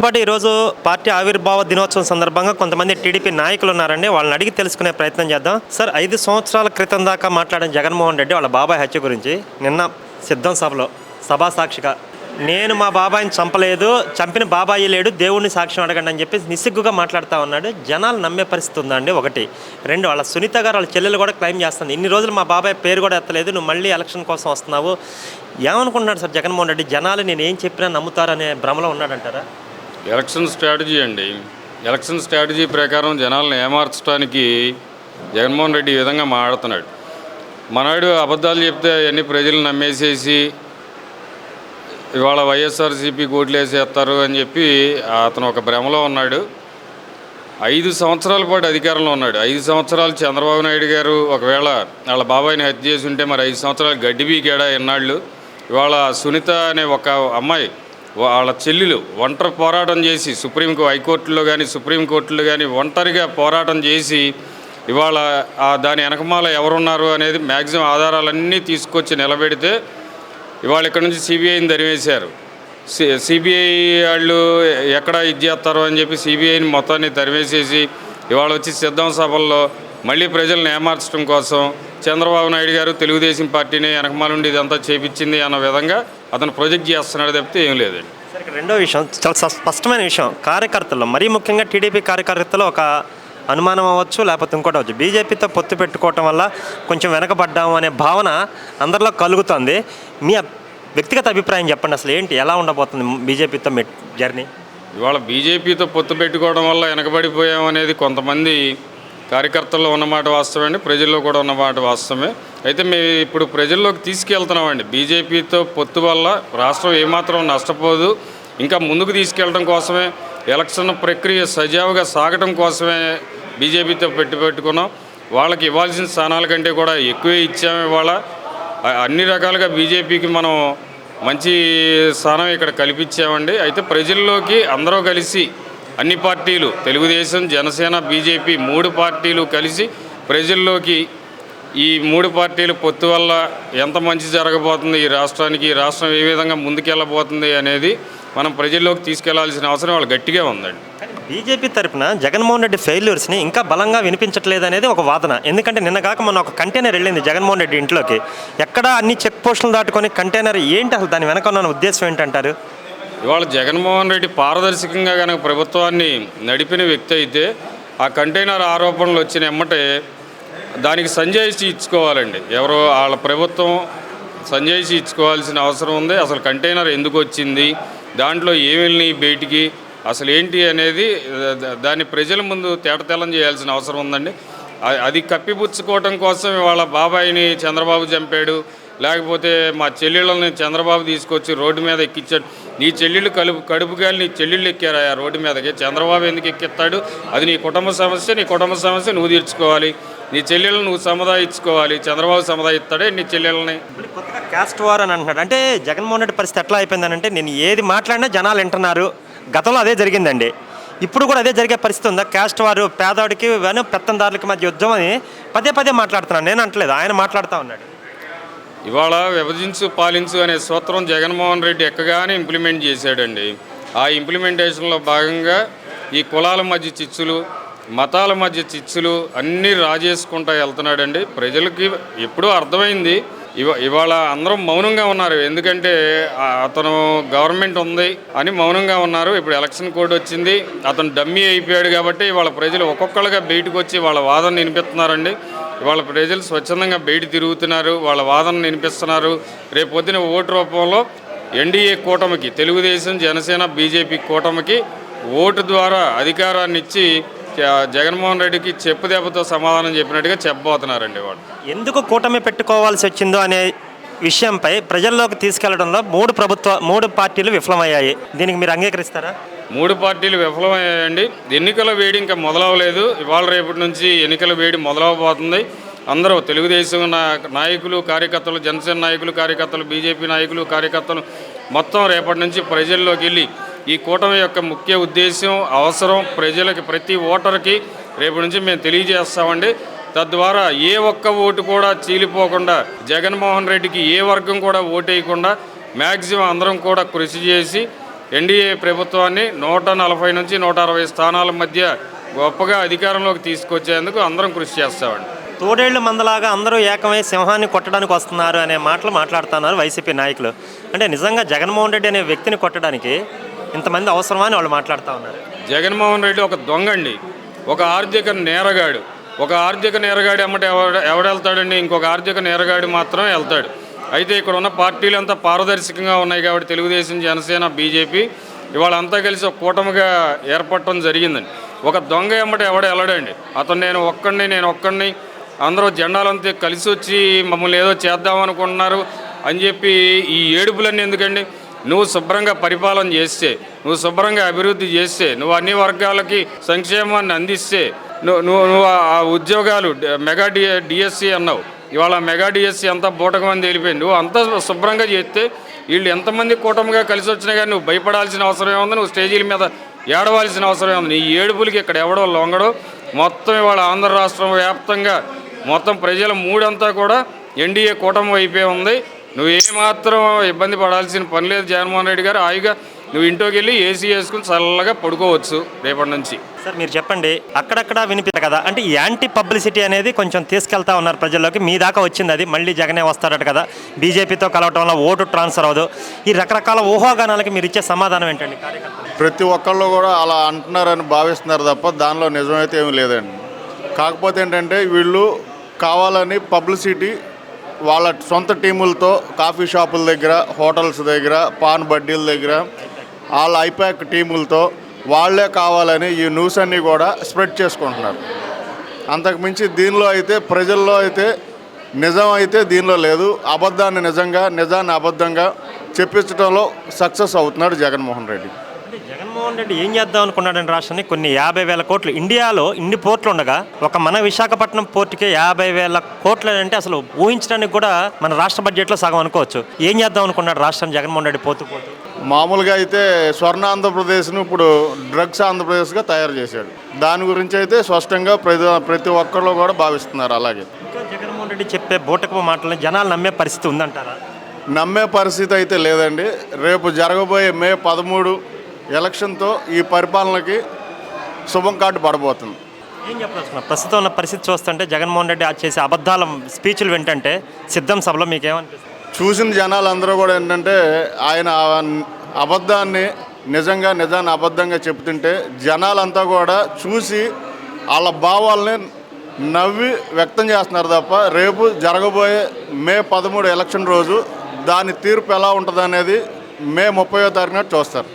పాటు ఈరోజు పార్టీ ఆవిర్భావ దినోత్సవం సందర్భంగా కొంతమంది టీడీపీ నాయకులు ఉన్నారండి. వాళ్ళని అడిగి తెలుసుకునే ప్రయత్నం చేద్దాం. సార్, 5 సంవత్సరాల క్రితం దాకా మాట్లాడిన జగన్మోహన్ రెడ్డి వాళ్ళ బాబాయ్ హత్య గురించి నిన్న సిద్ధం సభలో సభా సాక్షిగా నేను మా బాబాయిని చంపలేదు, చంపిన బాబాయి లేడు, దేవుడిని సాక్ష్యం అడగండి అని చెప్పి నిస్సిగ్గుగా మాట్లాడుతూ ఉన్నాడు. జనాలు నమ్మే పరిస్థితి ఉందండి. ఒకటి. రెండు, వాళ్ళ సునీత గారు వాళ్ళ చెల్లెలు కూడా క్లెయిమ్ చేస్తుంది, ఇన్ని రోజులు మా బాబాయ్ పేరు కూడా ఎత్తలేదు, నువ్వు మళ్ళీ ఎలక్షన్ కోసం వస్తున్నావు. ఏమనుకుంటున్నాడు సార్ జగన్మోహన్ రెడ్డి? జనాలు నేను ఏం చెప్పినా నమ్ముతారనే భ్రమలో ఉన్నాడంటారా? ఎలక్షన్ స్ట్రాటజీ అండి. ఎలక్షన్ స్ట్రాటజీ ప్రకారం జనాలను ఏమార్చడానికి జగన్మోహన్ రెడ్డి ఈ విధంగా మాట్లాడుతున్నాడు. మనవాడు అబద్ధాలు చెప్తే అన్ని ప్రజలు నమ్మేసేసి ఇవాళ వైఎస్ఆర్సీపీ ఓట్లు వేసేస్తారు అని చెప్పి అతను ఒక భ్రమలో ఉన్నాడు. 5 సంవత్సరాల పాటు అధికారంలో ఉన్నాడు. 5 సంవత్సరాలు చంద్రబాబు నాయుడు గారు ఒకవేళ వాళ్ళ బాబాయిని హత్య చేసి ఉంటే మరి 5 సంవత్సరాలు గడ్డి బీకాడా ఎన్నాళ్ళు. ఇవాళ సునీత అనే ఒక అమ్మాయి వాళ్ళ చెల్లెలు ఒంటరి పోరాటం చేసి హైకోర్టులో కానీ సుప్రీంకోర్టులో కానీ ఒంటరిగా పోరాటం చేసి ఇవాళ దాని వెనకమాల ఎవరున్నారు అనేది మ్యాక్సిమం ఆధారాలన్నీ తీసుకొచ్చి నిలబెడితే ఇవాళ ఇక్కడ నుంచి సిబిఐని తరివేశారు. సిబిఐ వాళ్ళు ఎక్కడ ఇది చేస్తారో అని చెప్పి సిబిఐని మొత్తాన్ని తరివేసేసి ఇవాళ వచ్చి సిద్ధం సభల్లో మళ్ళీ ప్రజలను ఏమార్చడం కోసం చంద్రబాబు నాయుడు గారు తెలుగుదేశం పార్టీని వెనకమాలుండి ఇదంతా చేపించింది అన్న విధంగా అతను ప్రొజెక్ట్ చేస్తున్నాడు తప్పితే ఏం లేదండి. సరే, ఇక్కడ రెండో విషయం చాలా స్పష్టమైన విషయం. కార్యకర్తల్లో మరీ ముఖ్యంగా టీడీపీ కార్యకర్తలు ఒక అనుమానం అవ్వచ్చు, లేకపోతే ఇంకోటి అవ్వచ్చు, బీజేపీతో పొత్తు పెట్టుకోవటం వల్ల కొంచెం వెనకబడ్డాము అనే భావన అందరిలో కలుగుతుంది. మీ వ్యక్తిగత అభిప్రాయం చెప్పండి, అసలు ఏంటి, ఎలా ఉండబోతుంది బీజేపీతో జర్నీ? ఇవాళ బీజేపీతో పొత్తు పెట్టుకోవడం వల్ల వెనకబడిపోయాం అనేది కొంతమంది కార్యకర్తల్లో ఉన్నమాట వాస్తవమే, ప్రజల్లో కూడా ఉన్నమాట వాస్తవమే. అయితే మేము ఇప్పుడు ప్రజల్లోకి తీసుకెళ్తున్నామండి. బీజేపీతో పొత్తు వల్ల రాష్ట్రం ఏమాత్రం నష్టపోదు, ఇంకా ముందుకు తీసుకెళ్ళడం కోసమే, ఎలక్షన్ ప్రక్రియ సజావుగా సాగడం కోసమే బీజేపీతో పెట్టుకున్నాం. వాళ్ళకి ఇవ్వాల్సిన స్థానాల కంటే కూడా ఎక్కువే ఇచ్చాము. ఇవాళ అన్ని రకాలుగా బీజేపీకి మనం మంచి స్థానం ఇక్కడ కల్పించామండి. అయితే ప్రజల్లోకి అందరూ కలిసి అన్ని పార్టీలు, తెలుగుదేశం, జనసేన, బీజేపీ 3 పార్టీలు కలిసి ప్రజల్లోకి ఈ 3 పార్టీల పొత్తు వల్ల ఎంత మంచి జరగబోతుంది ఈ రాష్ట్రానికి, ఈ రాష్ట్రం ఏ విధంగా ముందుకెళ్ళబోతుంది అనేది మనం ప్రజల్లోకి తీసుకెళ్లాల్సిన అవసరం వాళ్ళు గట్టిగా ఉందండి. బీజేపీ తరఫున జగన్మోహన్ రెడ్డి ఫెయిల్యూర్స్ని ఇంకా బలంగా వినిపించట్లేదు అనేది ఒక వాదన. ఎందుకంటే నిన్న కాక మొన్న ఒక కంటైనర్ వెళ్ళింది జగన్మోహన్ రెడ్డి ఇంట్లోకి. ఎక్కడ అన్ని చెక్ పోస్టులు దాటుకొని కంటైనర్ ఏంటి, అసలు దాని వెనక ఉన్న ఉద్దేశం ఏంటంటారు? ఇవాళ జగన్మోహన్ రెడ్డి పారదర్శకంగా కనుక ప్రభుత్వాన్ని నడిపిన వ్యక్తి అయితే ఆ కంటైనర్ ఆరోపణలు వచ్చిన ఎమ్మటే దానికి సంజాయిషి ఇచ్చుకోవాలండి. ఎవరో వాళ్ళ ప్రభుత్వం సంజాయిషి ఇచ్చుకోవాల్సిన అవసరం ఉంది. అసలు కంటైనర్ ఎందుకు వచ్చింది, దాంట్లో ఏమి బయటికి అసలు ఏంటి అనేది దాన్ని ప్రజల ముందు తేటతెల్లం చేయాల్సిన అవసరం ఉందండి. అది కప్పిపుచ్చుకోవటం కోసం వాళ్ళ బాబాయిని చంద్రబాబు చంపాడు, లేకపోతే మా చెల్లెళ్ళని చంద్రబాబు తీసుకొచ్చి రోడ్డు మీద ఎక్కించాడు. నీ చెల్లెళ్ళు కడుపు గాలి నీ చెల్లెళ్ళు ఎక్కారు ఆ రోడ్డు మీదకి, చంద్రబాబు ఎందుకు ఎక్కిస్తాడు? అది నీ కుటుంబ సమస్య, నీ కుటుంబ సమస్య నువ్వు తీర్చుకోవాలి, నీ చెల్లెళ్ళు నువ్వు సముదాయించుకోవాలి. చంద్రబాబు సముదాయిస్తాడే నీ చెల్లెళ్ళని. కొత్తగా క్యాస్ట్ వార్ అని అంటున్నాడు. అంటే జగన్మోహన్ రెడ్డి పరిస్థితి ఎట్లా అయిపోయిందనంటే, నేను ఏది మాట్లాడినా జనాలు వింటున్నారు. గతంలో అదే జరిగిందండి, ఇప్పుడు కూడా అదే జరిగే పరిస్థితి ఉందా? క్యాస్ట్ వారు పేదవాడికి పెత్తందారులకి మధ్య యుద్ధం అని పదే మాట్లాడుతున్నాను, నేను అంటలేదు, ఆయన మాట్లాడుతూ ఉన్నాడు. ఇవాళ విభజించు పాలించు అనే సూత్రం జగన్మోహన్ రెడ్డి ఎక్కగానే ఇంప్లిమెంట్ చేశాడండి. ఆ ఇంప్లిమెంటేషన్లో భాగంగా ఈ కులాల మధ్య చిచ్చులు, మతాల మధ్య చిచ్చులు అన్నీ రాజేసుకుంటూ వెళ్తున్నాడండి. ప్రజలకి ఎప్పుడూ అర్థమైంది. ఇవాళ అందరం మౌనంగా ఉన్నారు, ఎందుకంటే అతను గవర్నమెంట్ ఉంది అని మౌనంగా ఉన్నారు. ఇప్పుడు ఎలక్షన్ కోడ్ వచ్చింది, అతను డమ్మీ అయిపోయాడు కాబట్టి ఇవాళ ప్రజలు ఒక్కొక్కరుగా బయటకు వచ్చి వాళ్ళ వాదన వినిపిస్తున్నారండి. ఇవాళ ప్రజలు స్వచ్ఛందంగా బయట తిరుగుతున్నారు, వాళ్ళ వాదన వినిపిస్తున్నారు. రేపు పొద్దున ఓటు రూపంలో ఎన్డీఏ కూటమికి, తెలుగుదేశం, జనసేన, బీజేపీ కూటమికి ఓటు ద్వారా అధికారాన్ని ఇచ్చి జగన్మోహన్ రెడ్డికి చెప్పు దెబ్బతో సమాధానం చెప్పినట్టుగా చెప్పబోతున్నారండి. వాళ్ళు ఎందుకు కూటమి పెట్టుకోవాల్సి వచ్చిందో అనే విషయంపై ప్రజల్లోకి తీసుకెళ్లడంలో 3 పార్టీలు విఫలమయ్యాయి. దీనికి మీరు అంగీకరిస్తారా? 3 పార్టీలు విఫలమయ్యాయండి. ఎన్నికల వేడి ఇంకా మొదలవలేదు. ఇవాళ రేపటి నుంచి ఎన్నికల వేడి మొదలవబోతుంది. అందరూ తెలుగుదేశం నాయకులు, కార్యకర్తలు, జనసేన నాయకులు, కార్యకర్తలు, బీజేపీ నాయకులు, కార్యకర్తలు మొత్తం రేపటి నుంచి ప్రజల్లోకి వెళ్ళి ఈ కూటమి యొక్క ముఖ్య ఉద్దేశం, అవసరం ప్రజలకి, ప్రతి ఓటర్కి రేపటి నుంచి మేము తెలియజేస్తామండి. తద్వారా ఏ ఒక్క ఓటు కూడా చీలిపోకుండా, జగన్మోహన్ రెడ్డికి ఏ వర్గం కూడా ఓటేయకుండా మ్యాక్సిమం అందరం కూడా కృషి చేసి ఎన్డీఏ ప్రభుత్వాన్ని 140 నుంచి 160 స్థానాల మధ్య గొప్పగా అధికారంలోకి తీసుకొచ్చేందుకు అందరం కృషి చేస్తామండి. తోడేళ్లు మందలాగా అందరూ ఏకమై సింహాన్ని కొట్టడానికి వస్తున్నారు అనే మాటలు మాట్లాడుతున్నారు వైసీపీ నాయకులు. అంటే నిజంగా జగన్మోహన్ రెడ్డి అనే వ్యక్తిని కొట్టడానికి ఇంతమంది అవసరమా అని వాళ్ళు మాట్లాడుతూ ఉన్నారు. జగన్మోహన్ రెడ్డి ఒక దొంగండి, ఒక ఆర్థిక నేరగాడు. ఒక ఆర్థిక నేరగాడి అమ్మట ఎవడెళ్తాడండి? ఇంకొక ఆర్థిక నేరగాడి మాత్రమే వెళ్తాడు. అయితే ఇక్కడ ఉన్న పార్టీలు అంతా పారదర్శకంగా ఉన్నాయి కాబట్టి తెలుగుదేశం, జనసేన, బీజేపీ ఇవాళ అంతా కలిసి ఒక కూటమిగా ఏర్పడటం జరిగిందండి. ఒక దొంగ ఎమ్మట ఎవడ వెళ్ళడండి. అతను నేను ఒక్కడిని అందరూ జెండాలంతా కలిసి వచ్చి మమ్మల్ని ఏదో చేద్దామనుకుంటున్నారు అని చెప్పి ఈ ఏడుపులన్నీ ఎందుకండి? నువ్వు శుభ్రంగా పరిపాలన చేస్తే, నువ్వు శుభ్రంగా అభివృద్ధి చేస్తే, నువ్వు అన్ని వర్గాలకి సంక్షేమాన్ని అందిస్తే, నువ్వు ఆ ఉద్యోగాలు మెగా డిఎస్సి అన్నావు, ఇవాళ మెగా డిఎస్సి అంతా బూటకమని తెలిపోయింది. నువ్వు అంతా శుభ్రంగా చేస్తే వీళ్ళు ఎంతమంది కూటమిగా కలిసి వచ్చినా కానీ నువ్వు భయపడాల్సిన అవసరం ఏముంది? నువ్వు స్టేజీల మీద ఏడవలసిన అవసరం ఏముంది? నీ ఏడుపులకి ఇక్కడ ఎవడో లొంగడో. మొత్తం ఇవాళ ఆంధ్ర రాష్ట్రం వ్యాప్తంగా మొత్తం ప్రజల మూడంతా కూడా ఎన్డీఏ కూటమి వైపే ఉంది. నువ్వు ఏమాత్రం ఇబ్బంది పడాల్సిన పని లేదు. జగన్మోహన్ రెడ్డి గారు హాయిగా నువ్వు ఇంట్లోకి వెళ్ళి ఏసీ వేసుకుని చల్లగా పడుకోవచ్చు రేపటి నుంచి. సార్ మీరు చెప్పండి, అక్కడక్కడ వినిపించదు కదా, అంటే ఈ యాంటీ పబ్లిసిటీ అనేది కొంచెం తీసుకెళ్తా ఉన్నారు ప్రజల్లోకి. మీ దాకా వచ్చింది అది, మళ్ళీ జగనే వస్తారట కదా, బీజేపీతో కలవటం వల్ల ఓటు ట్రాన్స్ఫర్ అవ్వదు. ఈ రకరకాల ఊహాగానాలకి మీరు ఇచ్చే సమాధానం ఏంటండి? ప్రతి ఒక్కళ్ళు కూడా అలా అంటున్నారని భావిస్తున్నారు తప్ప దానిలో నిజమైతే ఏమీ లేదండి. కాకపోతే ఏంటంటే వీళ్ళు కావాలని పబ్లిసిటీ వాళ్ళ సొంత టీములతో కాఫీ షాపుల దగ్గర, హోటల్స్ దగ్గర, పాన్ బడ్డీల దగ్గర, వాళ్ళ ఐపాక్ టీములతో వాళ్ళే కావాలని ఈ న్యూస్ అన్నీ కూడా స్ప్రెడ్ చేసుకుంటున్నారు. అంతకుమించి దీనిలో అయితే ప్రజల్లో అయితే నిజం అయితే దీనిలో లేదు. అబద్ధాన్ని నిజంగా, నిజాన్ని అబద్ధంగా చెప్పించడంలో సక్సెస్ అవుతున్నాడు జగన్మోహన్ రెడ్డి. అంటే జగన్మోహన్ రెడ్డి ఏం చేద్దాం అనుకున్నాడని రాష్ట్రాన్ని కొన్ని 50,000 కోట్లు, ఇండియాలో ఇన్ని పోర్ట్లు ఉండగా ఒక మన విశాఖపట్నం పోర్టుకే 50,000 కోట్లు అంటే అసలు ఊహించడానికి కూడా మన రాష్ట్ర బడ్జెట్లో సగం అనుకోవచ్చు. ఏం చేద్దాం అనుకున్నాడు రాష్ట్రం జగన్మోహన్ రెడ్డి పోతూ? మామూలుగా అయితే స్వర్ణ ఆంధ్రప్రదేశ్ను ఇప్పుడు డ్రగ్స్ ఆంధ్రప్రదేశ్గా తయారు చేశాడు. దాని గురించి అయితే స్పష్టంగా ప్రతి ఒక్కళ్ళు కూడా భావిస్తున్నారు. అలాగే ఇంకా జగన్మోహన్ రెడ్డి చెప్పే బూటకపు మాటలను జనాలు నమ్మే పరిస్థితి ఉందంటారా? నమ్మే పరిస్థితి అయితే లేదండి. రేపు జరగబోయే మే 13 ఎలక్షన్తో ఈ పరిపాలనకి శుభం కార్డు పడబోతుంది. ఏం చెప్పదలుచుకున్నారు? ప్రస్తుతం ఉన్న పరిస్థితి చూస్తుంటే జగన్మోహన్ రెడ్డి చేసే అబద్ధాల స్పీచ్లు వింటుంటే సిద్ధం సభలో మీకేమనిపిస్తుంది? చూసిన జనాలు అందరూ కూడా ఏంటంటే ఆయన అబద్ధాన్ని నిజాన్ని అబద్ధంగా చెప్తుంటే జనాలంతా కూడా చూసి వాళ్ళ భావాల్ని నవ్వి వ్యక్తం చేస్తున్నారు తప్ప రేపు జరగబోయే మే 13 ఎలక్షన్ రోజు దాని తీర్పు ఎలా ఉంటుంది అనేది మే 30వ తారీఖున చూస్తారు.